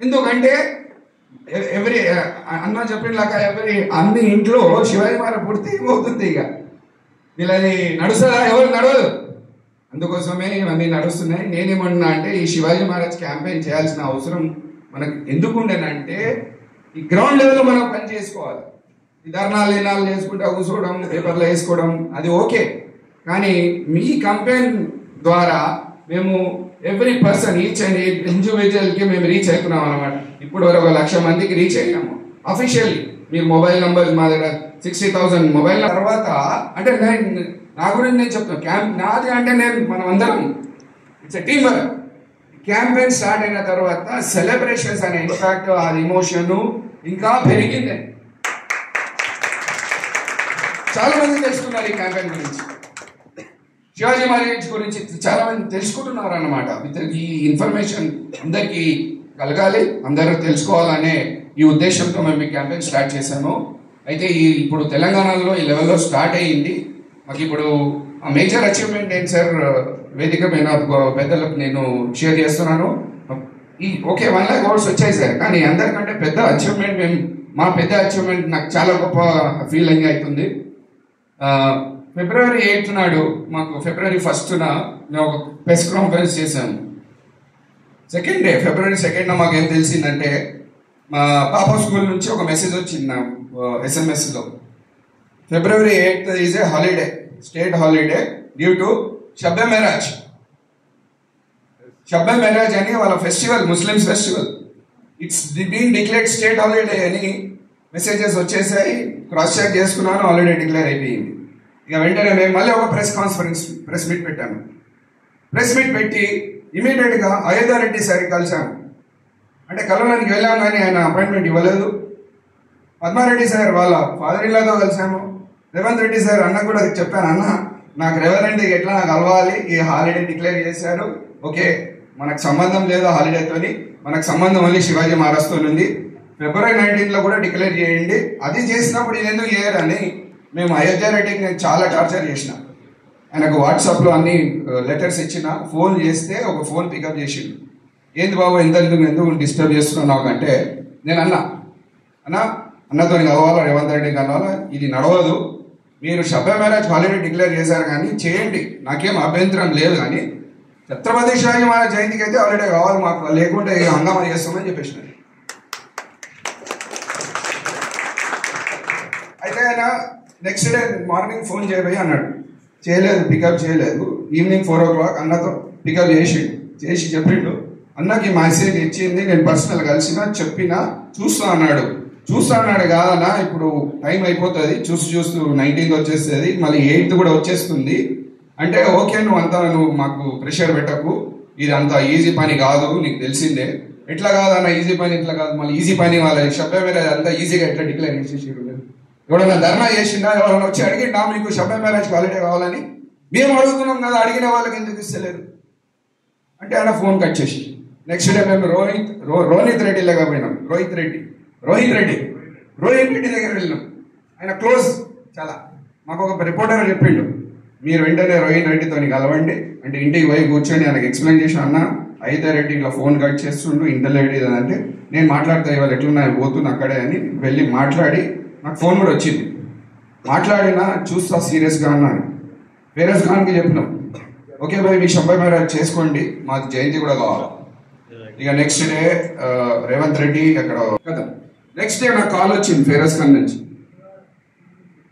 ఎందుకంటే ఎవరి అన్న చెప్పినలాగా అన్ని ఇంట్లో శివాజీ మహారాజ్ పుడితే ఏమవుతుంది, ఇక వీళ్ళని నడుస్తుందా, ఎవరు నడవదు. అందుకోసమే ఇవన్నీ నడుస్తున్నాయి. నేనేమన్నా అంటే ఈ శివాజీ మహారాజ్ క్యాంపెయిన్ చేయాల్సిన అవసరం మనకు ఎందుకు ఉండేనంటే ఈ గ్రౌండ్ లెవెల్లో మనం పని చేసుకోవాలి. ఈ ధర్నాలు ఏనాలు చేసుకుంటా కూర్చోవడం, పేపర్లో వేసుకోవడం అది ఓకే, కానీ మీ క్యాంపెయిన్ ద్వారా మేము ఎవ్రీ పర్సన్ ఈచ్ అండ్ ఇండివిజువల్కి మేము రీచ్ అవుతున్నాం అన్నమాట. ఇప్పుడు 1,00,000 మందికి రీచ్ అయ్యాము అఫీషియల్లీ. మీరు మొబైల్ నంబర్ మా దగ్గర 60,000 మొబైల్ తర్వాత అంటే నా గురించి నేను చెప్తాను. క్యాంప్ నాది అంటే మనం అందరం it's a team work. Campaign start అయిన తర్వాత సెలబ్రేషన్స్ అనే ఇన్ఫాక్ట్ ఆ ఇమోషన్ ఇంకా పెరిగింది. చాలా మంది తెలుసుకున్నారు ఈ క్యాంపెయిన్ గురించి, శివాజీ మహారాజ్ గురించి చాలా మంది తెలుసుకుంటున్నారు అన్నమాట. ఈ ఇన్ఫర్మేషన్ అందరికీ కలగాలి, అందరూ తెలుసుకోవాలనే ఈ ఉద్దేశంతో మేము ఈ క్యాంపెయిన్ స్టార్ట్ చేశాము. అయితే ఇప్పుడు తెలంగాణలో ఈ లెవెల్లో స్టార్ట్ అయ్యింది. మాకు ఇప్పుడు మేజర్ అచీవ్మెంట్ ఏంటి సార్, వేదిక పైన పెద్దలకు నేను షేర్ చేస్తున్నాను. ఓకే 1 lakh votes వచ్చాయి సార్, కానీ అందరికంటే పెద్ద అచీవ్మెంట్ మా పెద్ద అచీవ్మెంట్ నాకు చాలా గొప్ప ఫీలింగ్ అవుతుంది. February 8th నాడు మాకు February 1st మేము ఒక ప్రెస్ కాన్ఫరెన్స్ చేశాము. సెకండ్ డే February 2nd మాకు ఏం తెలిసిందంటే మా పాప స్కూల్ నుంచి ఒక మెసేజ్ వచ్చింది నా SMS-లో. February 8th is a holiday, state holiday due to Shabe Meraj. Shabe Meraj అని వాళ్ళ festival, Muslims festival. It's been declared state holiday అని మెసేజెస్ వచ్చేసాయి. క్రాస్ చెక్ చేసుకున్నాను, హాలిడే డిక్లేర్ అయిపోయింది. ఇక వెంటనే మేము మళ్ళీ ఒక ప్రెస్ మీట్ పెట్టాము. ప్రెస్ మీట్ పెట్టి ఇమీడియట్గా అయోధ్య రెడ్డి సార్ కలిసాము. అంటే కలవడానికి వెళ్ళాము, కానీ ఆయన అపాయింట్మెంట్ ఇవ్వలేదు. పద్మారెడ్డి సార్ వాళ్ళ ఫాదర్ ఇన్లాతో కలిసాము. రేవంత్ రెడ్డి సార్ అన్న కూడా చెప్పాను, అన్న నాకు రేవంత్ రెడ్డికి ఎట్లా నాకు కలవాలి, ఈ హాలిడే డిక్లేర్ చేశారు, ఓకే మనకు సంబంధం లేదు హాలిడేతోని, మనకు సంబంధం ఓన్లీ శివాజీ మహారాజ్తో ఉంది. February 19th కూడా డిక్లేర్ చేయండి. అది చేసినప్పుడు ఇది ఎందుకు చేయరని మేము అయోధ్య రెడ్డికి నేను చాలా టార్చర్ చేసిన. ఆయనకు వాట్సాప్లో అన్ని లెటర్స్ ఇచ్చిన, ఫోన్ చేస్తే ఒక ఫోన్ పికప్ చేసిండు. ఏంది బాబు ఎందుకు డిస్టర్బ్ చేస్తున్నావు నాకు అంటే, నేను అన్నతో కలవాలా, రేవంత్ రెడ్డి కలవాలా, ఇది నడవదు, మీరు షబ్బే మ్యారేజ్ హాలిడే డిక్లేర్ చేశారు కానీ చేయండి, నాకేం అభ్యంతరం లేదు, కానీ ఛత్రపతి శివాజీ మహారాజ్ జయంతికి అయితే హాలిడే కావాలి మాకు, లేకుంటే హంగామా చేస్తామని చెప్పేసిన. అయితే ఆయన నెక్స్ట్ డే మార్నింగ్ ఫోన్ చేయబోయి అన్నాడు, చేయలేదు, పికప్ చేయలేదు. ఈవినింగ్ 4 o'clock అన్నతో పికప్ చేసి చెప్పిండు, అన్నకి మెసేజ్ ఇచ్చింది, నేను పర్సనల్ కలిసిన చెప్పినా చూస్తా అన్నాడు కాదన్నా, ఇప్పుడు టైం అయిపోతుంది, చూస్తూ 19th వచ్చేస్తుంది, మళ్ళీ 8th కూడా వచ్చేస్తుంది అంటే, ఓకే నువ్వు మాకు ప్రెషర్ పెట్టకు, ఇది అంత ఈజీ పని కాదు, నీకు తెలిసిందే. ఎట్లా కాదన్న ఈజీ పని, ఇట్లా కాదు, మళ్ళీ ఈజీ పని వాళ్ళ షబ్బే మ్యారేజ్ అంతా ఈజీగా ఎట్లా డిక్లేర్ చేసేసారు. ఎవడన్నా ధర్నా చేసిండా, ఎవరైనా వచ్చి అడిగిండా మీకు షబ్బే మ్యారేజ్ హాలిడే కావాలని? మేము అడుగుతున్నాం కదా, అడిగిన వాళ్ళకి ఎందుకు ఇస్తలేదు అంటే ఆయన ఫోన్ కట్ చేసి. నెక్స్ట్ డే మేము రోహిత్ రెడ్డి దగ్గర పోయినాం. రోహిత్ రెడ్డి దగ్గర వెళ్ళినాం. ఆయన క్లోజ్ చాలా. మాకు ఒక రిపోర్టర్ చెప్పిండు, మీరు వెంటనే రోహిత్ రెడ్డితో కలవండి అంటే, ఇంటికి పోయి కూర్చొని ఆయనకు ఎక్స్ప్లెయిన్ చేసి, అన్న అయోధ్య రెడ్డి ఇలా ఫోన్ కట్ చేస్తుండు ఇంటర్లేడీ అంటే, నేను మాట్లాడతా ఇవాళ ఎట్లున్నా పోతున్నా అక్కడే అని వెళ్ళి మాట్లాడి, నాకు ఫోన్ కూడా వచ్చింది, మాట్లాడినా చూస్తా సీరియస్గా అన్నాడు. ఫిరోజ్ ఖాన్కి చెప్పినాం, ఓకే బాయ్ మీ షబ్బే మ్యారేజ్ చేసుకోండి, మాకు జయంతి కూడా కావాలి. ఇక నెక్స్ట్ డే రేవంత్ రెడ్డి అక్కడ కదా. నెక్స్ట్ డే నాకు కాల్ వచ్చింది ఫిరోజ్ ఖాన్ నుంచి,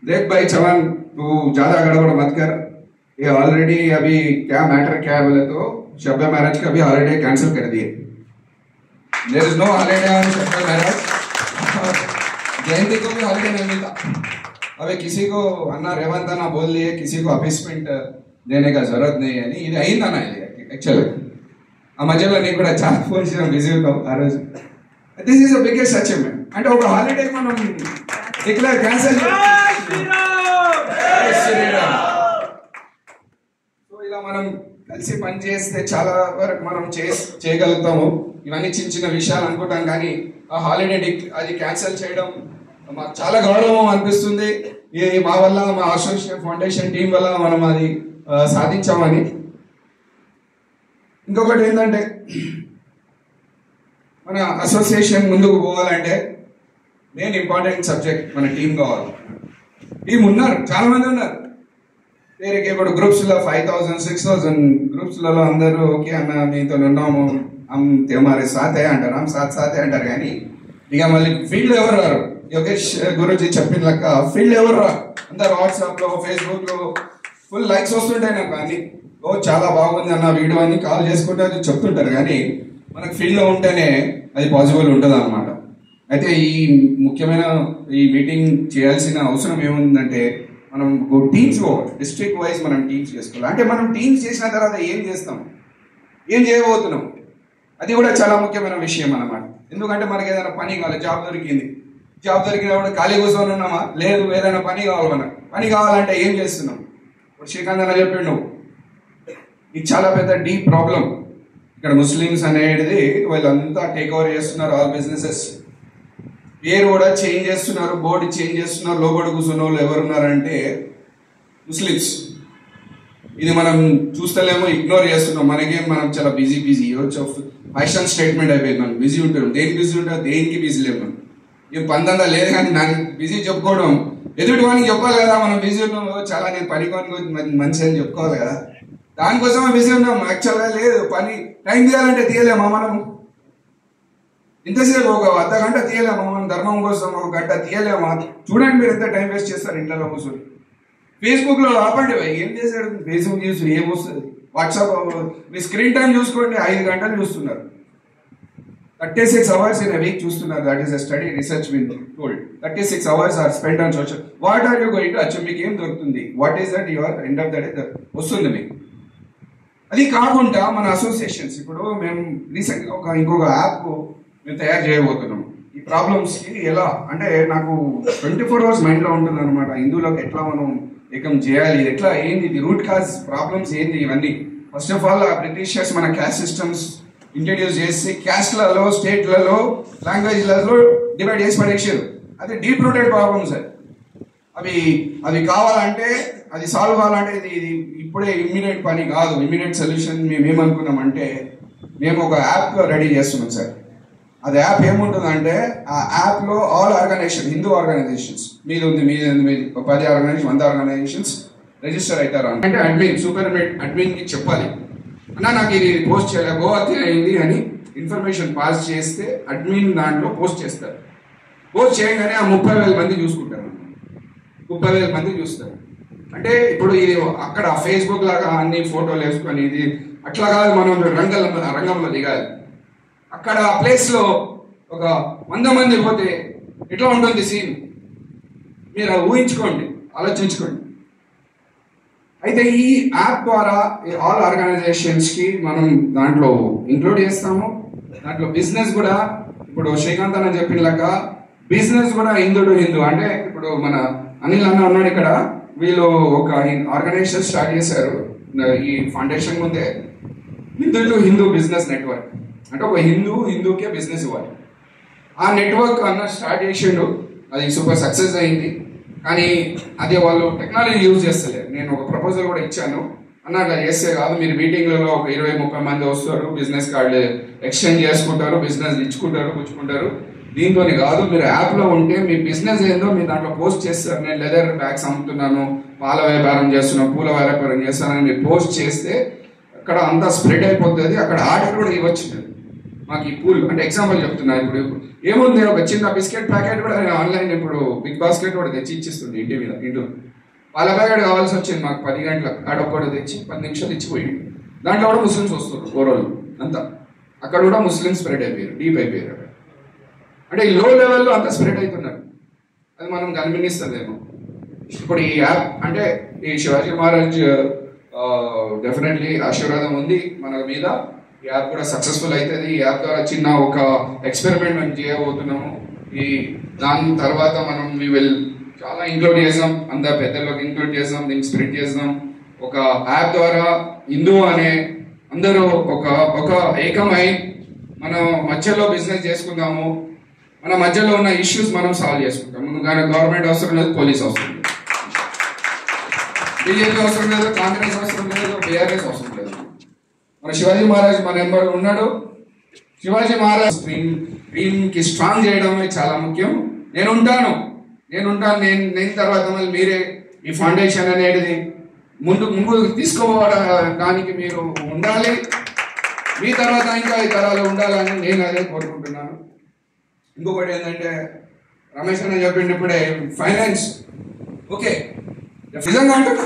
देख भाई चवान तू ज्यादा गड़बड़ मत कर, ये ऑलरेडी अभी क्या मैटर क्या है बोले तो शब्बे मैरिज का भी हॉलिडे कैंसिल कर दिए, there is no holiday on Shabe Meraj, जयंती को भी हॉलिडे नहीं मिलता. अबे किसी को अन्ना रेवंत अन्ना बोल दिए किसी को अपॉइंटमेंट देने का जरूरत नहीं है, नहीं ఇది అయిందన్న, ఇది యాక్చువల్లీ ఆ మధ్యలో నేను కూడా చాలా ఫోన్ చేయడం బిజీ ఉంటాం ఆ రోజు. This is the biggest achievement. అంటే ఒక హాలిడే మనం డిక్లేర్ క్యాన్సిల్, సో ఇలా మనం కలిసి పని చేస్తే చాలా వరకు మనం చేయగలుగుతాము. ఇవన్నీ చిన్న చిన్న విషయాలు అనుకుంటాం, కానీ ఆ హాలిడే అది క్యాన్సిల్ చేయడం మాకు చాలా గౌరవం అనిపిస్తుంది. మా వల్ల, మా అసోసియేషన్ ఫౌండేషన్ టీం వల్ల మనం అది సాధించామని. ఇంకొకటి ఏంటంటే, మన అసోసియేషన్ ముందుకు పోవాలంటే మెయిన్ ఇంపార్టెంట్ సబ్జెక్ట్ మన టీం కావాలి. టీం ఉన్నారు, చాలా మంది ఉన్నారు. పేరుకి ఇప్పుడు గ్రూప్స్లో 5000 6000 గ్రూప్స్లలో అందరూ ఓకే అన్న మీతో ఉన్నాము, హమారే సాతే అంటారు, సాతే అంటారు. కానీ ఇక మళ్ళీ ఫీల్డ్ ఎవరు రారు. యోగేష్ గురూజీ చెప్పిన లెక్క ఫీల్డ్ ఎవరు రారు. అందరు వాట్సాప్లో, ఫేస్బుక్లో ఫుల్ లైక్స్ వస్తుంటాయి నాకు. కానీ ఓ చాలా బాగుంది అన్న వీడియో అని కాల్ చేసుకుంటే అది చెప్తుంటారు. కానీ మనకు ఫీల్డ్లో ఉంటేనే అది పాసిబుల్ ఉంటుంది అన్నమాట. అయితే ఈ ముఖ్యమైన ఈ మీటింగ్ చేయాల్సిన అవసరం ఏముందంటే, మనం టీమ్స్ పోవాలి. డిస్ట్రిక్ట్ వైజ్ మనం టీమ్స్ చేసుకోవాలి. అంటే మనం టీమ్స్ చేసిన తర్వాత ఏం చేస్తాం, ఏం చేయబోతున్నాం, అది కూడా చాలా ముఖ్యమైన విషయం అన్నమాట. ఎందుకంటే మనకి ఏదైనా పని కావాలి, జాబ్ దొరికినప్పుడు ఖాళీ కూర్చొని ఉన్నామా? లేదు, ఏదైనా పని కావాలి. మనకు పని కావాలంటే ఏం చేస్తున్నాం? ఇప్పుడు శ్రీకాంత్ అన్న చెప్పిండు, ఇది చాలా పెద్ద డీప్ ప్రాబ్లం. ఇక్కడ ముస్లిమ్స్ అనేది వీళ్ళంతా టేక్ ఓవర్ చేస్తున్నారు ఆల్ బిజినెసెస్. పేరు కూడా చేంజ్ చేస్తున్నారు, బోర్డు చేంజ్ చేస్తున్నారు. లోబడి కూర్చున్న వాళ్ళు ఎవరున్నారంటే ముస్లిమ్స్. ఇది మనం చూస్తలేమో, ఇగ్నోర్ చేస్తున్నాం. మనం చాలా బిజీ ఫ్యాషన్ స్టేట్మెంట్ అయిపోయింది. మనం బిజీ ఉంటాం. దేనికి బిజీ ఉంటాం, దేనికి బిజీ లేము. మనం ఏం పందంతా లేదు. కానీ నాకు బిజీ చెప్పుకోవడం, ఎదుటి వానికి చెప్పాలి కదా మనం బిజీ ఉన్నాము, చాలా నేను పని కొని మంచి అని చెప్పుకోవాలి కదా. దానికోసమే బిజీ ఉన్నాం. యాక్చువల్గా లేదు, పని టైం తీయాలంటే తీయలేమా? మనం ఇంతసేపు ఒక అర్ధగంట తీయలేమా? మనం ధర్మం కోసం ఒక గంట తీయలేమా? చూడండి మీరు ఎంత టైం వేస్ట్ చేస్తారు ఇంట్లో కూర్చొని. ఫేస్బుక్లో ఆపండి, ఏం చేశాడు ఫేస్బుక్ చూసి ఏమొస్తుంది? వాట్సాప్ మీ స్క్రీన్ టైం చూసుకోండి, 5 గంటలు చూస్తున్నారు. 36 hours in a week చూస్తున్నారు. That is a study, research been told. 36 hours are spend on social. What are you going to achieve? మీకు ఏం దొరుకుతుంది? What is that your end of the day వస్తుంది మీకు. అది కాకుండా మన అసోసియేషన్స్, ఇప్పుడు మేము రీసెంట్గా ఇంకొక యాప్ మేము తయారు చేయబోతున్నాం. ఈ ప్రాబ్లమ్స్కి ఎలా అంటే, నాకు 24 hours మైండ్లో ఉంటుంది అనమాట. హిందువులకు ఎట్లా మనం ఏకం చేయాలి, ఎట్లా ఏంది, ఇది రూట్ కాజ్ ప్రాబ్లమ్స్ ఏంది, ఇవన్నీ. ఫస్ట్ ఆఫ్ ఆల్ బ్రిటిషర్స్ మన క్యాస్ట్ సిస్టమ్స్ ఇంట్రడ్యూస్ చేసి క్యాస్ట్లలో, స్టేట్లలో, లాంగ్వేజ్లలో డివైడ్ చేసి పడేసారు. అది డీప్ రూటెడ్ ప్రాబ్లమ్స్. అవి కావాలంటే, అది సాల్వ్ కావాలంటే ఇది ఇప్పుడే ఇమ్మీడియట్ పని కాదు. ఇమ్మీడియట్ సొల్యూషన్ మేము ఏమనుకున్నామంటే, మేము ఒక యాప్ రెడీ చేస్తున్నాం సార్. అది యాప్ ఏముంటుందంటే, ఆ యాప్లో ఆల్ ఆర్గనైజేషన్, హిందూ ఆర్గనైజేషన్స్, మీది 10 ఆర్గనైజేషన్, 100 ఆర్గనైజేషన్స్ రిజిస్టర్ అవుతారు. అంటే అడ్మిన్, సూపర్ అడ్మిన్కి చెప్పాలి, అన్నా నాకు ఇది పోస్ట్ చేయాలి, గోహత్య అయింది అని ఇన్ఫర్మేషన్ పాస్ చేస్తే అడ్మిన్ దాంట్లో పోస్ట్ చేస్తారు. పోస్ట్ చేయగానే ఆ 30,000 మంది చూసుకుంటారు. 30,000 మంది చూస్తారు. అంటే ఇప్పుడు ఇది అక్కడ ఫేస్బుక్ లాగా అన్ని ఫోటోలు వేసుకొని ఇది అట్లా కాదు. మనం రంగంలో దిగాలి. అక్కడ ఆ ప్లేస్లో ఒక 100 మంది పోతే ఎట్లా ఉంటుంది సీన్? మీరు ఊహించుకోండి, ఆలోచించుకోండి. అయితే ఈ యాప్ ద్వారా ఆల్ ఆర్గనైజేషన్స్కి మనం దాంట్లో ఇంక్లూడ్ చేస్తాము. దాంట్లో బిజినెస్ కూడా, ఇప్పుడు శ్రీకాంత్ అన్న చెప్పినలాక బిజినెస్ కూడా హిందూ అంటే, ఇప్పుడు మన అనిల్ అన్న ఉన్నాడు ఇక్కడ, వీళ్ళు ఒక ఆర్గనైజేషన్ స్టార్ట్ చేశారు ఈ ఫౌండేషన్ ముందే. హిందూ బిజినెస్ నెట్వర్క్ అంటే, ఒక హిందూకే బిజినెస్ ఇవ్వాలి. ఆ నెట్వర్క్ అన్న స్టార్ట్ చేసిండు. అది సూపర్ సక్సెస్ అయింది. కానీ అదే వాళ్ళు టెక్నాలజీ యూజ్ చేస్తలేరు. నేను ఒక ప్రపోజల్ కూడా ఇచ్చాను, అన్న అట్లా చేస్తే కాదు, మీరు మీటింగ్లలో ఒక 20-30 మంది వస్తారు, బిజినెస్ కార్డు ఎక్స్చేంజ్ చేసుకుంటారు, బిజినెస్ ఇచ్చుకుంటారు, పుచ్చుకుంటారు. దీంతో కాదు, మీరు యాప్లో ఉంటే మీ బిజినెస్ ఏందో మీరు దాంట్లో పోస్ట్ చేస్తారు. నేను లెదర్ బ్యాగ్స్ అమ్ముతున్నాను, పాల వ్యాపారం చేస్తున్నాను, పూల వ్యాపారం చేస్తానని మీరు పోస్ట్ చేస్తే అక్కడ అంతా స్ప్రెడ్ అయిపోతుంది. అక్కడ ఆర్డర్ కూడా ఇవ్వచ్చు. మాకు ఈ పూల్ అంటే ఎగ్జాంపుల్ చెప్తున్నా. ఇప్పుడు ఏముంది, ఒక చిన్న బిస్కెట్ ప్యాకెట్ కూడా ఆన్లైన్ ఇప్పుడు బిగ్ బాస్కెట్ కూడా తెచ్చి ఇచ్చిస్తుంది ఇంట్లో. పాల ప్యాకెట్ కావాల్సి వచ్చింది మాకు 10 గంటలకు. ఆడొక్కడు తెచ్చి 10 నిమిషాలు ఇచ్చిపోయింది. దాంట్లో కూడా ముస్లిమ్స్ వస్తారు ఓవరాల్ అంతా. అక్కడ కూడా ముస్లిమ్స్ స్ప్రెడ్ అయిపోయారు, డీప్ అయిపోయారు. అంటే ఈ లో లెవెల్లో అంతా స్ప్రెడ్ అవుతున్నారు. అది మనం కనిపిస్తుందేమో. ఇప్పుడు ఈ యాప్ అంటే ఈ శివాజీ మహారాజ్ డెఫినెట్లీ ఆశీర్వాదం ఉంది మన మీద. ఈ యాప్ కూడా సక్సెస్ఫుల్ అవుతుంది. ఈ యాప్ ద్వారా చిన్న ఒక ఎక్స్పెరిమెంట్ మేము చేయబోతున్నాము. దాని తర్వాత మనం చాలా ఇంక్లూడ్ చేసాం, అందరు పెద్దలకు ఇంక్లూడ్ చేసాం, దీన్ని స్ప్రెడ్ చేసాం. ఒక యాప్ ద్వారా హిందూ అనే అందరూ ఒక ఏకమై మనం మధ్యలో బిజినెస్ చేసుకుందాము. మన మధ్యలో ఉన్న ఇష్యూస్ మనం సాల్వ్ చేసుకుంటాం. కానీ గవర్నమెంట్ అవసరం లేదు, పోలీస్ అవసరం లేదు, బీజేపీ అవసరం లేదు, కాంగ్రెస్ అవసరం లేదు, బీఆర్ఎస్ అవసరం లేదు. మన శివాజీ మహారాజ్ మన ఎంబర్ ఉన్నాడు. శివాజీ మహారాజ్ డ్రీమ్కి స్ట్రాంగ్ చేయడం చాలా ముఖ్యం. నేను ఉంటాను నేను తర్వాత మళ్ళీ మీరే ఈ ఫౌండేషన్ అనేది ముందు తీసుకోవడానికి మీరు ఉండాలి. మీ తర్వాత ఇంకా ఈ తరాలు ఉండాలని నేను అదే కోరుకుంటున్నాను. ఇంకొకటి ఏంటంటే రమేష్ అని చెప్పిండు ఇప్పుడే, ఫైనాన్స్ ఓకే నిజంగా అంటున్నా.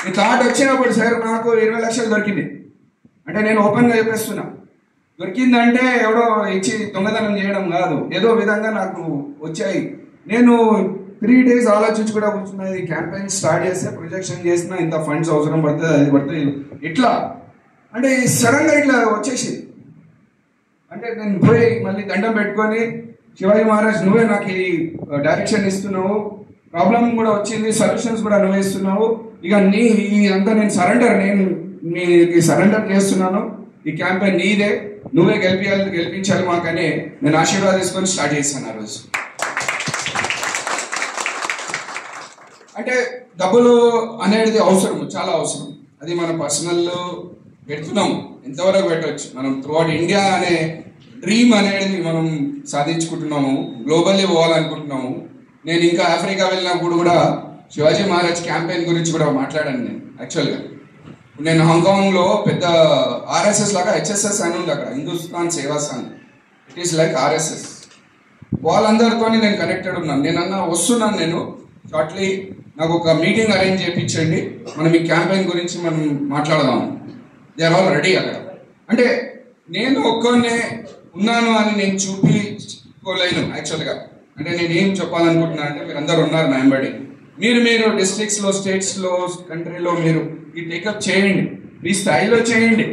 ఈ థాట్ వచ్చినప్పుడు సార్ నాకు 20 లక్షలు దొరికింది అంటే నేను ఓపెన్గా చెప్పేస్తున్నా. దొరికిందంటే ఎవడో ఇచ్చి దొంగతనం చేయడం కాదు, ఏదో విధంగా నాకు వచ్చాయి. నేను 3 days ఆలోచించి కూడా కూర్చున్నది. క్యాంపెయిన్ స్టార్ట్ చేస్తే ప్రొజెక్షన్ చేసిన ఇంత ఫండ్స్ అవసరం పడుతుంది, అది పడుతుంది, ఇట్లా అంటే సడన్గా ఇట్లా వచ్చేసి అంటే నేను పోయి మళ్ళీ దండం పెట్టుకొని, శివాజీ మహారాజ్ నువ్వే నాకు ఈ డైరెక్షన్ ఇస్తున్నావు, ప్రాబ్లం కూడా వచ్చింది, సొల్యూషన్స్ కూడా నువ్వే ఇస్తున్నావు, ఇక ఇదంతా నేను మీకు సరెండర్ చేస్తున్నాను, ఈ క్యాంపెయిన్ నీదే, నువ్వే గెలిపించాలి మాకని నేను ఆశీర్వాదం తీసుకొని స్టార్ట్ చేశాను ఆ రోజు. అంటే డబ్బులు అనేది అవసరం, చాలా అవసరం. అది మన పర్సనల్ పెడుతున్నాము, ఎంతవరకు పెట్టవచ్చు. మనం త్రూఅవుట్ ఇండియా అనే డ్రీమ్ అనేది మనం సాధించుకుంటున్నాము, గ్లోబల్లీ పోవాలనుకుంటున్నాము. నేను ఇంకా ఆఫ్రికా వెళ్ళినప్పుడు కూడా శివాజీ మహారాజ్ క్యాంపెయిన్ గురించి కూడా మాట్లాడాను. నేను యాక్చువల్గా నేను హాంకాంగ్లో పెద్ద ఆర్ఎస్ఎస్ లాగా హెచ్ఎస్ఎస్ అని ఉంది అక్కడ, హిందుస్థాన్ సేవా Sangh, it is like RSS. వాళ్ళందరితో నేను కనెక్టెడ్ ఉన్నాను. నేను వస్తున్నాను, నేను షార్ట్లీ నాకు ఒక మీటింగ్ అరేంజ్ చేయించండి, మనం ఈ క్యాంపెయిన్ గురించి మనం మాట్లాడదాం. దే ఆర్ ఆల్ రెడీ అక్కడ. అంటే నేను ఒక్కనే ఉన్నాను అని నేను చూపించుకోలేను యాక్చువల్గా. అంటే నేను ఏం చెప్పాలనుకుంటున్నా అంటే మీరు అందరు ఉన్నారు నా వెంబడి, మీరు డిస్ట్రిక్ట్స్లో, స్టేట్స్లో, కంట్రీలో మీరు ఈ టేకప్ చేయండి, మీ స్థాయిలో చేయండి.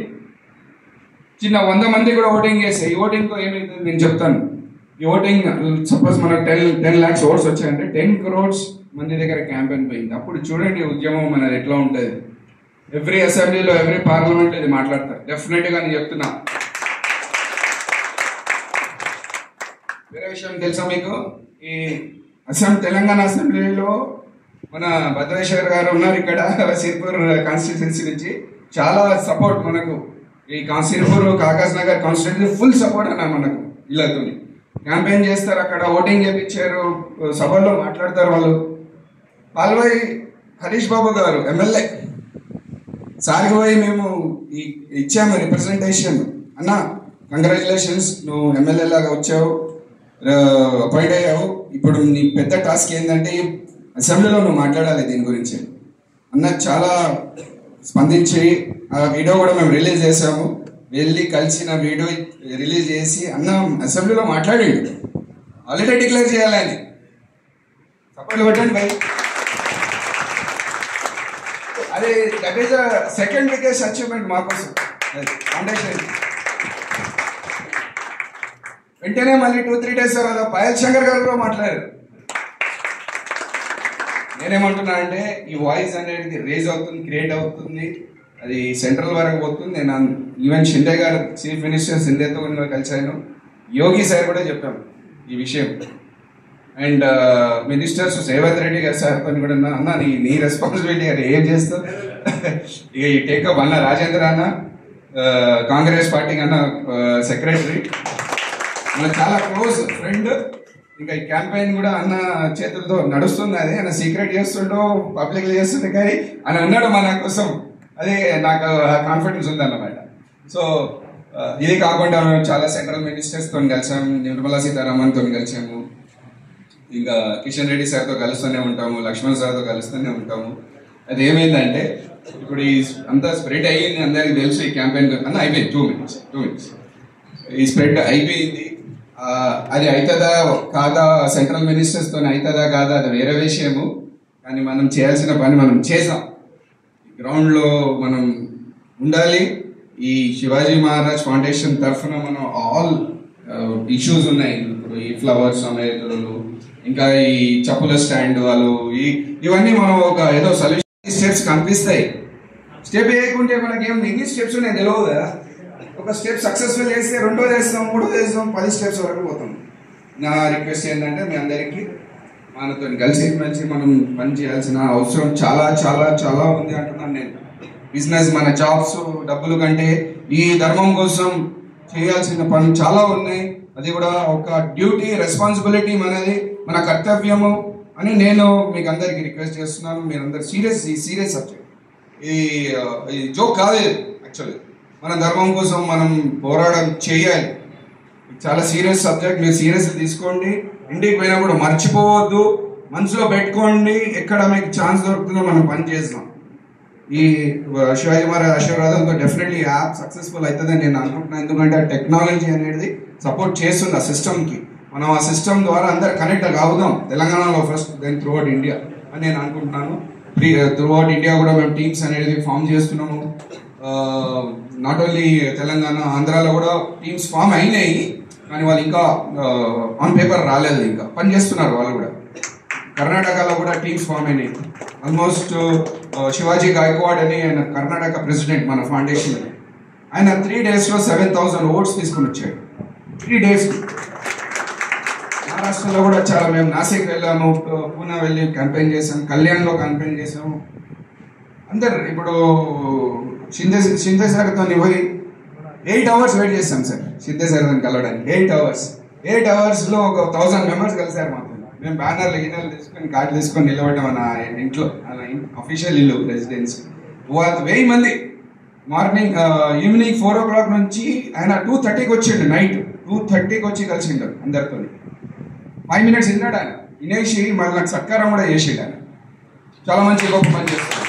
చిన్న 100 మంది కూడా ఓటింగ్ చేస్తే ఈ ఓటింగ్తో ఏమైతుంది నేను చెప్తాను. ఈ ఓటింగ్ సపోజ్ మనకు 10 lakhs ఓట్స్ వచ్చాయంటే 10 crores మంది దగ్గర క్యాంపెయిన్ పోయింది. అప్పుడు చూడండి ఉద్యమం మనది ఎట్లా ఉంటుంది. ఎవ్రీ అసెంబ్లీలో, ఎవ్రీ పార్లమెంట్ ఇది మాట్లాడతారు డెఫినెట్గా. నేను చెప్తున్నా. వేరే విషయం తెలుసా మీకు, ఈ తెలంగాణ అసెంబ్లీలో మన భద్రేశ్వర్ గారు ఉన్నారు ఇక్కడ, సిర్పూర్ కాన్స్టిట్యున్సీ నుంచి చాలా సపోర్ట్ మనకు. ఈ Sirpur Kagaznagar constituency full support అన్న మనకు. వీళ్ళతో క్యాంపెయిన్ చేస్తారు, అక్కడ ఓటింగ్ చేయించారు, సభల్లో మాట్లాడతారు వాళ్ళు. పాల్వాయి హరీష్ బాబు గారు ఎమ్మెల్యే సార్కి పోయి మేము ఇచ్చాము రిప్రజెంటేషన్, అన్న కంగ్రాచులేషన్స్, నువ్వు ఎమ్మెల్యే లాగా వచ్చావు, అపాయింట్ అయ్యావు, ఇప్పుడు నీ పెద్ద టాస్క్ ఏంటంటే అసెంబ్లీలో నువ్వు మాట్లాడాలి దీని గురించి అన్న. చాలా స్పందించి ఆ వీడియో కూడా మేము రిలీజ్ చేసాము. వెళ్ళి కలిసిన వీడియో రిలీజ్ చేసి అన్న అసెంబ్లీలో మాట్లాడాడు, ఆల్రెడీ డిక్లేర్ చేయాలని. సపోర్ట్ పెట్టండి బై. అది that is the second biggest achievement మాకోసం ఫౌండేషన్. వెంటనే మళ్ళీ 2-3 days తర్వాత పాయల్ శంకర్ గారు కూడా మాట్లాడారు. నేనేమంటున్నా అంటే ఈ వాయిస్ అనేది రేజ్ అవుతుంది, క్రియేట్ అవుతుంది, అది సెంట్రల్ వరకు పోతుంది. నేను ఈవెన్ షిండే గారు, చీఫ్ మినిస్టర్ షిండేతో కలిసాను, యోగి సార్ కూడా చెప్పాము ఈ విషయం. అండ్ మినిస్టర్స్ రేవంత్ రెడ్డి గారు సార్తో కూడా అన్న నీ రెస్పాన్సిబిలిటీ అది ఏం చేస్తావు, ఇక ఈ టేకప్ అన్న రాజేంద్ర అన్న కాంగ్రెస్ పార్టీకి అన్న సెక్రటరీ, మన చాలా క్లోజ్ ఫ్రెండ్. ఇంకా ఈ క్యాంపెయిన్ కూడా అన్న చేతులతో నడుస్తుంది. అది ఆయన సీక్రెట్ చేస్తుండో పబ్లిక్ చేస్తుండే కానీ ఆయన ఉన్నాడు మన కోసం. అదే నాకు కాన్ఫిడెన్స్ ఉందన్నమాట. సో ఇది కాకుండా మేము చాలా సెంట్రల్ మినిస్టర్స్తో కలిసాము, నిర్మలా సీతారామన్తో కలిసాము, ఇంకా కిషన్ రెడ్డి సార్తో కలుస్తూనే ఉంటాము, లక్ష్మణ్ సార్తో కలుస్తూనే ఉంటాము. అది ఏమైందంటే ఇప్పుడు ఈ అంతా స్ప్రెడ్ అయ్యింది, అందరికి తెలుసు ఈ క్యాంపెయిన్ అన్న అయిపోయింది. 2 minutes ఈ స్ప్రెడ్ అయిపోయింది. అది అవుతుందా కాదా, సెంట్రల్ మినిస్టర్స్తో అవుతుందా కాదా, అది వేరే విషయము. కానీ మనం చేయాల్సిన పని మనం చేసాం. గ్రౌండ్లో మనం ఉండాలి. ఈ శివాజీ మహారాజ్ ఫౌండేషన్ తరఫున మనం ఆల్ ఇష్యూస్ ఉన్నాయి. ఇప్పుడు ఈ ఫ్లవర్స్ అమేతులు, ఇంకా ఈ చెప్పుల స్టాండ్ వాళ్ళు, ఇవన్నీ మనం ఒక ఏదో సొల్యూషన్ స్టెప్స్ కనిపిస్తాయి. స్టెప్ వేయకుంటే మనకేం ఎన్ని స్టెప్స్ ఉన్నాయి తెలియదు కదా. ఒక స్టెప్ సక్సెస్ఫుల్ చేస్తే 2వ చేస్తాం, 3వ చేస్తాం, 10 steps వరకు పోతాం. నా రిక్వెస్ట్ ఏంటంటే మీ అందరికీ మనతో కలిసి మనం పని చేయాల్సిన అవసరం చాలా చాలా చాలా ఉంది అంటున్నాను నేను. బిజినెస్, మన జాబ్స్, డబ్బులు కంటే ఈ ధర్మం కోసం చేయాల్సిన పనులు చాలా ఉన్నాయి. అది కూడా ఒక డ్యూటీ, రెస్పాన్సిబిలిటీ మనది, మన కర్తవ్యము అని నేను మీకు అందరికీ రిక్వెస్ట్ చేస్తున్నాను. మీరందరూ సీరియస్ సబ్జెక్ట్, ఈ జోక్ కాదు యాక్చువల్లీ. మన ధర్మం కోసం మనం పోరాటం చేయాలి. చాలా సీరియస్ సబ్జెక్ట్, మీరు సీరియస్ తీసుకోండి. ఇంటికి పోయినప్పుడు మర్చిపోవద్దు, మనసులో పెట్టుకోండి. ఎక్కడ మీకు ఛాన్స్ దొరుకుతుందో మనం పని చేస్తాం. ఈ శివాజీ మహారాజ్ ఆశీర్వాదంతో డెఫినెట్లీ యాప్ సక్సెస్ఫుల్ అవుతుందని నేను అనుకుంటున్నాను. ఎందుకంటే ఆ టెక్నాలజీ అనేది సపోర్ట్ చేస్తుంది ఆ సిస్టమ్కి. మనం ఆ సిస్టమ్ ద్వారా అందరు కనెక్ట్ అవుదాం, తెలంగాణలో ఫస్ట్, దెన్ త్రూఅవుట్ ఇండియా అని నేను అనుకుంటున్నాను. త్రూఅవుట్ ఇండియా కూడా మేము టీమ్స్ అనేది ఫామ్ చేస్తున్నాము. నాట్ ఓన్లీ తెలంగాణ, ఆంధ్రాలో కూడా టీమ్స్ ఫామ్ అయినాయి, కానీ వాళ్ళు ఇంకా ఆన్ పేపర్ రాలేదు, ఇంకా పని చేస్తున్నారు వాళ్ళు కూడా. కర్ణాటకలో కూడా టీమ్స్ ఫామ్ అయినాయి. ఆల్మోస్ట్ శివాజీ గాయక్వాడ్ అని ఆయన కర్ణాటక ప్రెసిడెంట్ మన ఫౌండేషన్, ఆయన 3 daysలో 7,000 votes తీసుకుని వచ్చాడు. 3 days. మహారాష్ట్రలో కూడా చాలా, మేము నాసిక్ వెళ్ళాము, పూనా వెళ్ళి క్యాంపెయిన్ చేసాము, కళ్యాణ్లో క్యాంపెయిన్ చేసాము. అందరు ఇప్పుడు షిందే సార్తో పోయి 8 hours వెయిట్ చేస్తాం సార్, షిందే సార్తో కలవడానికి. 8 hoursలో ఒక 1000 members కలిసారు మాకు. మేము బ్యానర్లు గిన్నెలు తీసుకొని, కార్డు తీసుకొని నిలబడ్డాం మన ఇంట్లో, అలా అఫీషియల్ ఇల్లు, రెసిడెన్స్. 1000 మంది మార్నింగ్, ఈవినింగ్ 4 o'clock నుంచి ఆయన 2:30కి వచ్చిండు. నైట్ 2:30కి వచ్చి కలిసిండు అందరితో. 5 minutes విన్నాడు ఆయన, వినేసి మళ్ళీ నాకు సత్కారం కూడా చేసిండు ఆయన. చాలా మంచి గొప్ప పని చేస్తాడు.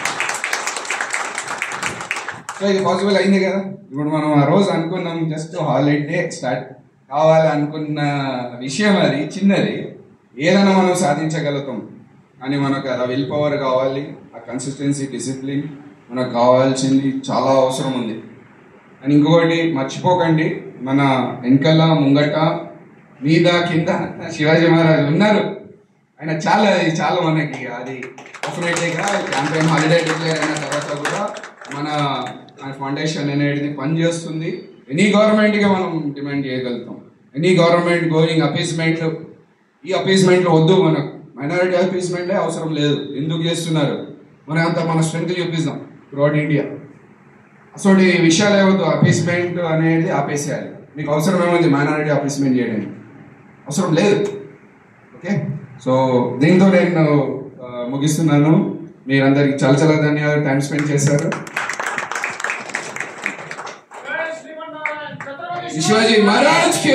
సో ఇది పాసిబుల్ అయింది కదా. ఇప్పుడు మనం ఆ రోజు అనుకున్నాం, జస్ట్ హాలిడే స్టార్ట్ కావాలనుకున్న విషయం అది చిన్నది, ఏదైనా మనం సాధించగలుగుతాం. కానీ మనకు ఆ విల్ పవర్ కావాలి, ఆ కన్సిస్టెన్సీ, డిసిప్లిన్ మనకు కావాల్సింది చాలా అవసరం ఉంది. అని ఇంకొకటి మర్చిపోకండి, మన వెనకాల, ముంగట, మీద, కింద శివాజీ మహారాజ్ ఉన్నారు. ఆయన చాలా మనకి అది డెఫినెట్లీగా క్యాంపెయిన్ హాలిడే డిక్లేర్ అయిన తర్వాత కూడా మన ఫౌండేషన్ అనేది పనిచేస్తుంది. ఎనీ గవర్నమెంట్గా మనం డిమాండ్ చేయగలుగుతాం. ఎనీ గవర్నమెంట్ గోయింగ్ అపీస్మెంట్, ఈ అపీస్మెంట్లో వద్దు, మనకు మైనారిటీ అపీస్మెంట్లే అవసరం లేదు. ఎందుకు చేస్తున్నారు, మన స్ట్రెంగ్త్ చూపిస్తాం త్రూఅవుట్ ఇండియా. అసలు ఈ విషయాలు ఏవద్దు, అపీస్మెంట్ అనేది ఆపేసేయాలి. మీకు అవసరం ఏముంది మైనారిటీ అపీస్మెంట్ చేయడానికి? అవసరం లేదు. ఓకే, సో దీంతో నేను ముగిస్తున్నాను. మీరందరికి చాలా చాలా ధన్యవాదాలు, టైం స్పెండ్ చేశారు. శివాజీ మహారాజ్ కి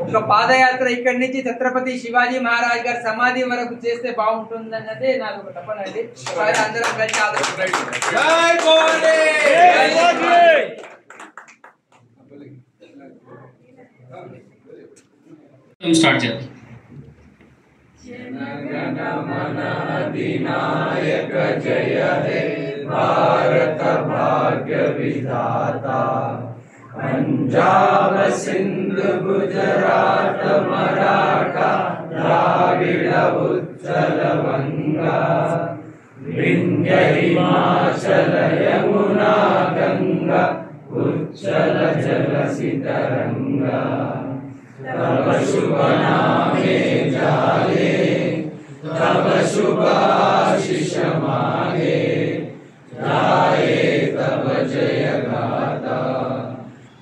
ఒక పాదయాత్ర ఇక్కడి నుంచి ఛత్రపతి శివాజీ మహారాజ్ గారి సమాధి వరకు చేస్తే బాగుంటుంది అన్నదే నాది ఒక తపనండి. అందరం కలిసి స్టార్ట్ చేద్దాం. అధినాయక జయ హే భారత భాగ్య విధాత, పంజాబ సింధు గుజరాత మరాఠా ద్రావిడ ఉచ్చల వంగా, వింధ్య హిమాచల యమునా గంగా ఉచ్చల జలసితరంగా, तब शुभ नामे जागे, तब शुभ आशीष मांगे, गाए तब जय गाथा,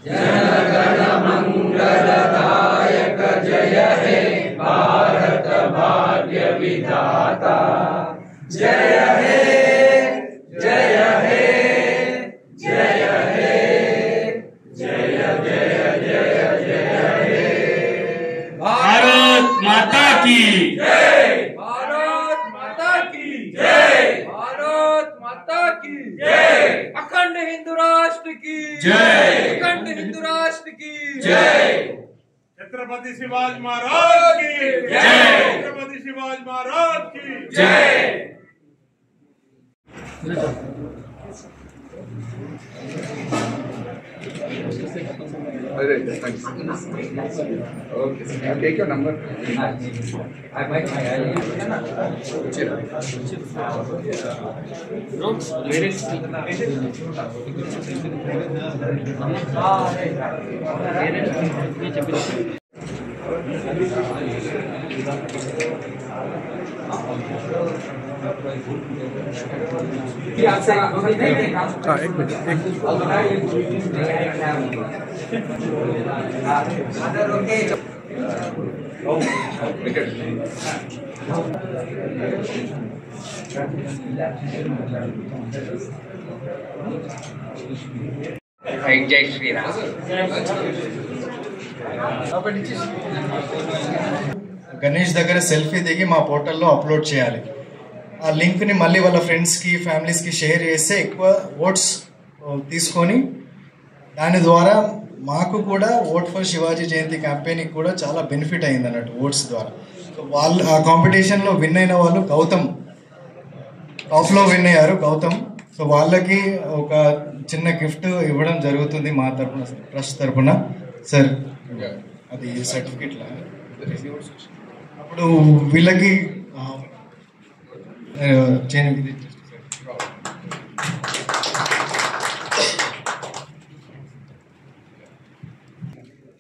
जनगण मंगलदायक जय हे भारत भाग्य विधाता, जय हे जय हे जय हे जय जय जय जय हे। भारत माता की जय, भारत माता की जय, भारत माता की जय, अखंड हिंदू राष्ट्र की जय, अखंड हिंदू राष्ट्र की जय। छत्रपति शिवाजी महाराज की जय, छत्रपति शिवाजी महाराज की जय। Okay, take your number. जय श्री राम। గణేష్ దగ్గర సెల్ఫీ దిగి మా పోర్టల్లో అప్లోడ్ చేయాలి. ఆ లింక్ని మళ్ళీ వాళ్ళ ఫ్రెండ్స్కి ఫ్యామిలీస్కి షేర్ చేస్తే ఎక్కువ ఓట్స్ తీసుకొని దాని ద్వారా మాకు కూడా ఓట్ ఫర్ శివాజీ జయంతి క్యాంపెయిన్కి కూడా చాలా బెనిఫిట్ అయింది అన్నట్టు ఓట్స్ ద్వారా. సో వాళ్ళు ఆ కాంపిటీషన్లో విన్ అయిన వాళ్ళు గౌతమ్, టాప్లో విన్ అయ్యారు గౌతమ్. సో వాళ్ళకి ఒక చిన్న గిఫ్ట్ ఇవ్వడం జరుగుతుంది మా తరఫున, ట్రస్ట్ తరఫున. సార్ అది సర్టిఫికెట్ లాగా అప్పుడు వీళ్ళకి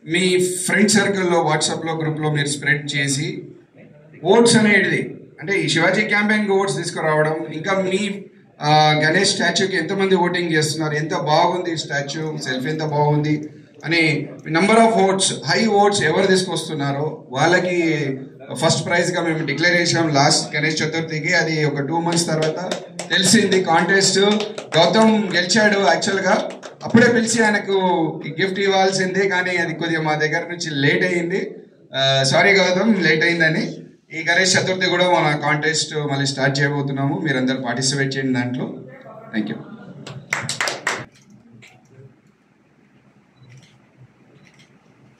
మీ ఫ్రెండ్ సర్కిల్లో వాట్సాప్లో గ్రూప్లో మీరు స్ప్రెడ్ చేసి ఓట్స్ అనేది అంటే ఈ శివాజీ క్యాంపెయిన్కి ఓట్స్ తీసుకురావడం, ఇంకా మీ గణేష్ స్టాచ్యూకి ఎంతమంది ఓటింగ్ చేస్తున్నారు, ఎంత బాగుంది స్టాచ్యూ, సెల్ఫీ ఎంత బాగుంది అని number of votes, high votes ఎవరు తీసుకొస్తున్నారో వాళ్ళకి ఫస్ట్ ప్రైజ్గా మేము డిక్లేర్ చేసాం లాస్ట్ గణేష్ చతుర్థికి. అది ఒక 2 months తర్వాత తెలిసింది కాంటెస్ట్. గౌతమ్ గెలిచాడు. యాక్చువల్గా అప్పుడే పిలిచి ఆయనకు గిఫ్ట్ ఇవ్వాల్సిందే, కానీ అది కొద్దిగా మా దగ్గర నుంచి లేట్ అయ్యింది. సారీ గౌతమ్, లేట్ అయిందని. ఈ గణేష్ చతుర్థి కూడా మన కాంటెస్ట్ మళ్ళీ స్టార్ట్ చేయబోతున్నాము. మీరందరూ పార్టిసిపేట్ చేయండి దాంట్లో. Thank you.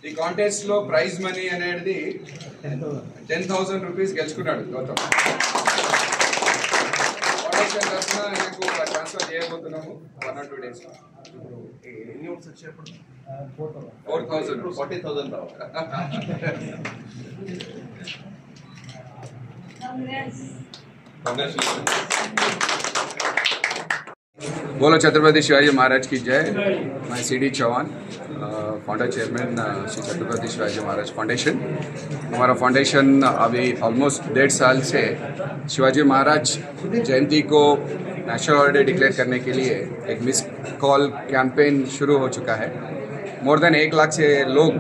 ఈ కాంటెస్ట్ లో ప్రైజ్ మనీ అనేది 10,000 రూపీస్ గెలుచుకున్నాడు గౌతమ్. ఫౌండేషన్ తరఫున ఆయనకు ట్రాన్స్ఫర్ చేయబోతున్నాము 1 or 2 days. ఎన్ని ఓట్స్ వచ్చేప్పుడు 4,000 40,000 बोलो छत्रपति शिवाजी महाराज की जय। मैं CD Chauhan, founder chairman Shri Chhatrapati Shivaji Maharaj foundation. हमारा फाउंडेशन अभी ऑलमोस्ट 1.5 साल से शिवाजी महाराज जयंती को नेशनल हॉलिडे डिक्लेयर करने के लिए एक मिस कॉल कैंपेन शुरू हो चुका है। मोर देन 1 लाख से लोग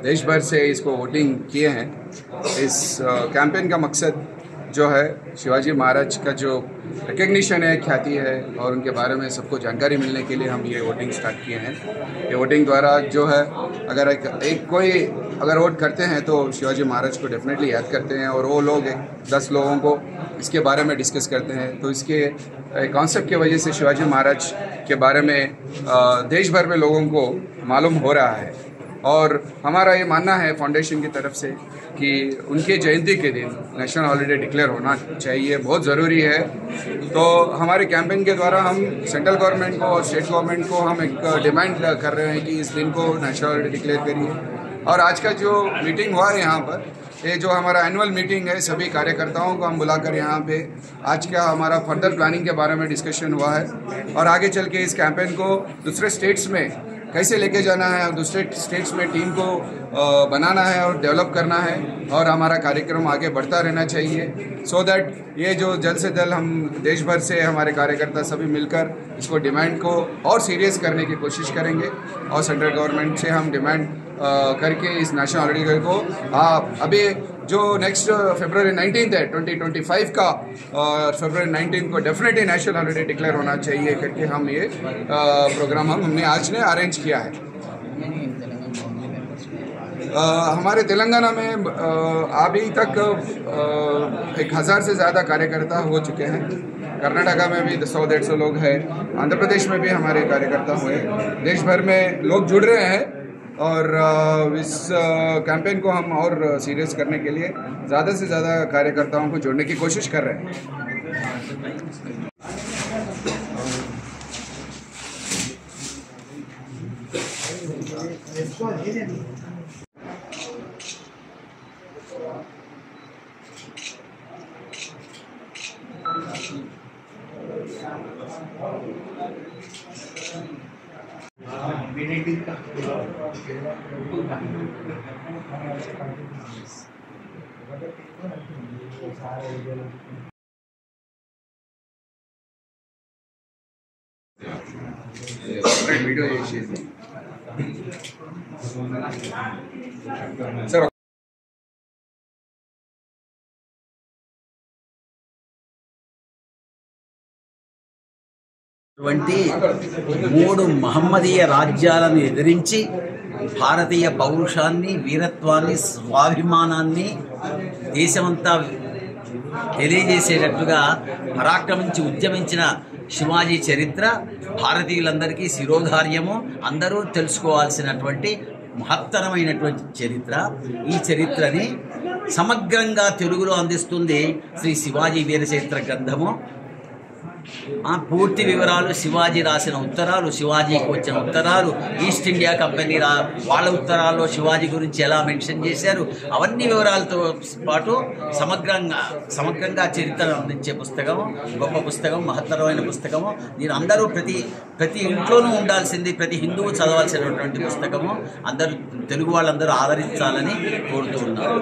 देश भर से इसको वोटिंग किए हैं। इस कैंपेन का मकसद जो है शिवाजी महाराज का जो रिकग्निशन है, ख्याति है, और उनके बारे में सबको जानकारी मिलने के लिए हम ये वोटिंग स्टार्ट किए हैं। ये वोटिंग द्वारा जो है अगर कोई वोट करते हैं तो शिवाजी महाराज को डेफिनेटली याद करते हैं, और वो लोग 10 लोगों को इसके बारे में डिस्कस करते हैं। तो इसके कॉन्सेप्ट की वजह से शिवाजी महाराज के बारे में देश भर में लोगों को मालूम हो रहा है। और हमारा ये मानना है फाउंडेशन की तरफ से कि उनके जयंती के दिन नेशनल हॉलिडे डिक्लेयर होना चाहिए, बहुत ज़रूरी है। तो हमारे कैंपेन के द्वारा हम सेंट्रल गवर्नमेंट को और स्टेट गवर्नमेंट को हम एक डिमांड कर रहे हैं कि इस दिन को नेशनल हॉलिडे डिक्लेयर करिए। और आज का जो मीटिंग हुआ है यहाँ पर, ये जो हमारा एनुअल मीटिंग है, सभी कार्यकर्ताओं को हम बुलाकर यहाँ पे आज का हमारा फर्दर प्लानिंग के बारे में डिस्कशन हुआ है, और आगे चल के इस कैंपेन को दूसरे स्टेट्स में कैसे लेके जाना है, और दूसरे स्टेट्स में टीम को बनाना है और डेवलप करना है, और हमारा कार्यक्रम आगे बढ़ता रहना चाहिए, सो दैट ये जो जल्द से जल्द हम देश भर से हमारे कार्यकर्ता सभी मिलकर इसको डिमांड को और सीरियस करने की कोशिश करेंगे। और सेंट्रल गवर्नमेंट से हम डिमांड करके इस नेशनल हॉलिडे को अभी जो नेक्स्ट February 19 है 2025 का, और February 19 को डेफिनेटली नेशनल हॉलिडे डिक्लेयर होना चाहिए करके हम ये प्रोग्राम हमने आज ने अरेंज किया है। हमारे तेलंगाना में अभी तक 1000 से ज़्यादा कार्यकर्ता हो चुके हैं। कर्नाटका में भी 100-150 लोग हैं। आंध्र प्रदेश में भी हमारे कार्यकर्ता हुए। देश भर में लोग जुड़ रहे हैं, और इस कैंपेन को हम और सीरियस करने के लिए ज़्यादा से ज़्यादा कार्यकर्ताओं को जोड़ने की कोशिश कर रहे हैं। వీడియో చేసేది సార్. వంటి 3 మహమ్మదీయ రాజ్యాలను ఎదిరించి భారతీయ పౌరుషాన్ని, వీరత్వాన్ని, స్వాభిమానాన్ని దేశమంతా తెలియజేసేటట్టుగా పరాక్రమించి ఉద్యమించిన శివాజీ చరిత్ర భారతీయులందరికీ శిరోధార్యము, అందరూ తెలుసుకోవాల్సినటువంటి మహత్తరమైనటువంటి చరిత్ర. ఈ చరిత్రని సమగ్రంగా తెలుగులో అందిస్తుంది శ్రీ శివాజీ వీరచరిత్ర గ్రంథము. పూర్తి వివరాలు, శివాజీ రాసిన ఉత్తరాలు, శివాజీకి వచ్చిన ఉత్తరాలు, ఈస్ట్ ఇండియా కంపెనీ వాళ్ళ ఉత్తరాల్లో శివాజీ గురించి ఎలా మెన్షన్ చేశారు, అవన్నీ వివరాలతో పాటు సమగ్రంగా చరిత్రను అందించే పుస్తకము, గొప్ప పుస్తకం, మహత్తరమైన పుస్తకము. దీని అందరూ ప్రతి ఇంట్లోనూ ఉండాల్సింది, ప్రతి హిందువు చదవాల్సినటువంటి పుస్తకము. అందరూ తెలుగు వాళ్ళందరూ ఆదరించాలని కోరుతూ ఉన్నారు.